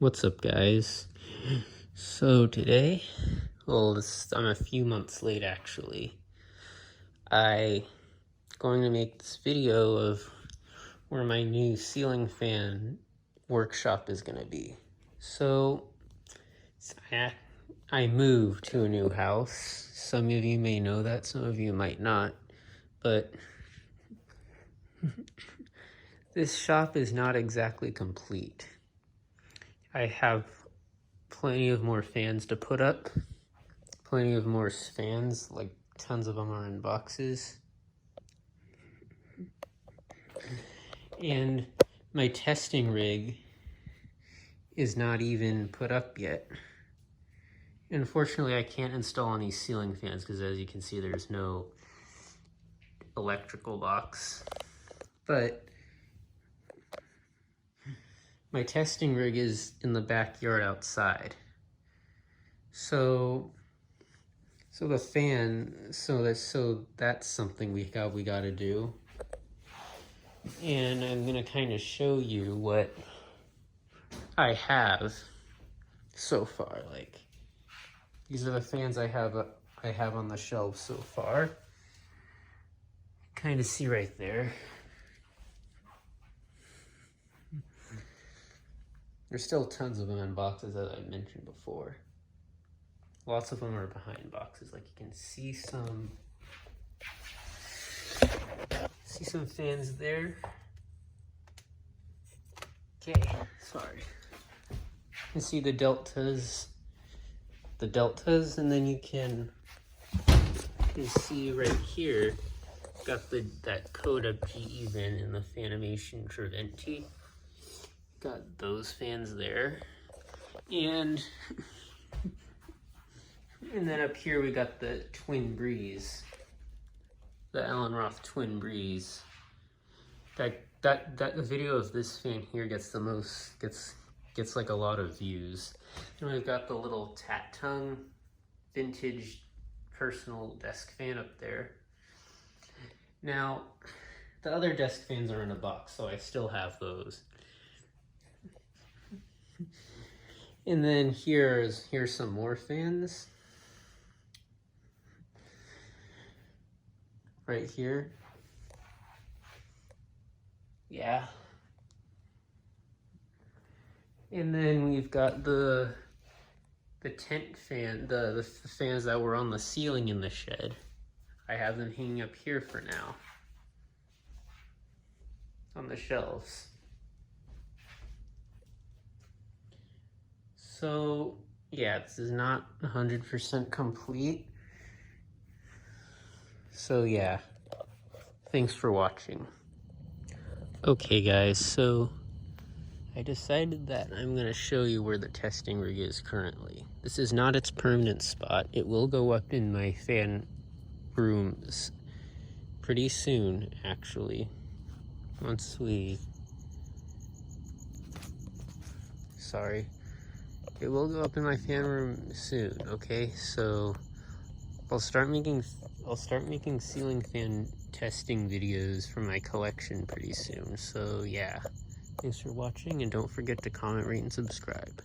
What's up, guys? So today, I'm a few months late actually. I'm going to make this video of where my new ceiling fan workshop is going to be. So I moved to a new house. Some of you may know that, some of you might not, but this shop is not exactly complete. I have plenty of more fans to put up, plenty of more fans, like tons of them are in boxes. And my testing rig is not even put up yet. Unfortunately, I can't install any ceiling fans because, as you can see, there's no electrical box. But my testing rig is in the backyard outside. So the fan, that's something we gotta do. And I'm gonna kind of show you what I have so far. Like, these are the fans I have on the shelf so far. Kind of see right there. There's still tons of them in boxes, as I mentioned before. Lots of them are behind boxes. Like, you can see some fans there. Okay, sorry. You can see the deltas, and then you can see right here, got that Coda PE vent in the Fanimation Triventi. Got those fans there, and then up here we got the Twin Breeze, the Allen Roth Twin Breeze. That video of this fan here gets like a lot of views. And we've got the little Tat-Tongue vintage personal desk fan up there. Now, the other desk fans are in a box, so I still have those. And then here's some more fans. Right here. Yeah. And then we've got the tent fan, the fans that were on the ceiling in the shed. I have them hanging up here for now, on the shelves. So yeah, this is not 100% complete. So yeah, thanks for watching. Okay guys, so I decided that I'm going to show you where the testing rig is currently. This is not its permanent spot. It will go up in my fan rooms pretty soon, actually. It will go up in my fan room soon, okay? So I'll start making ceiling fan testing videos for my collection pretty soon. So yeah, thanks for watching, and don't forget to comment, rate, and subscribe.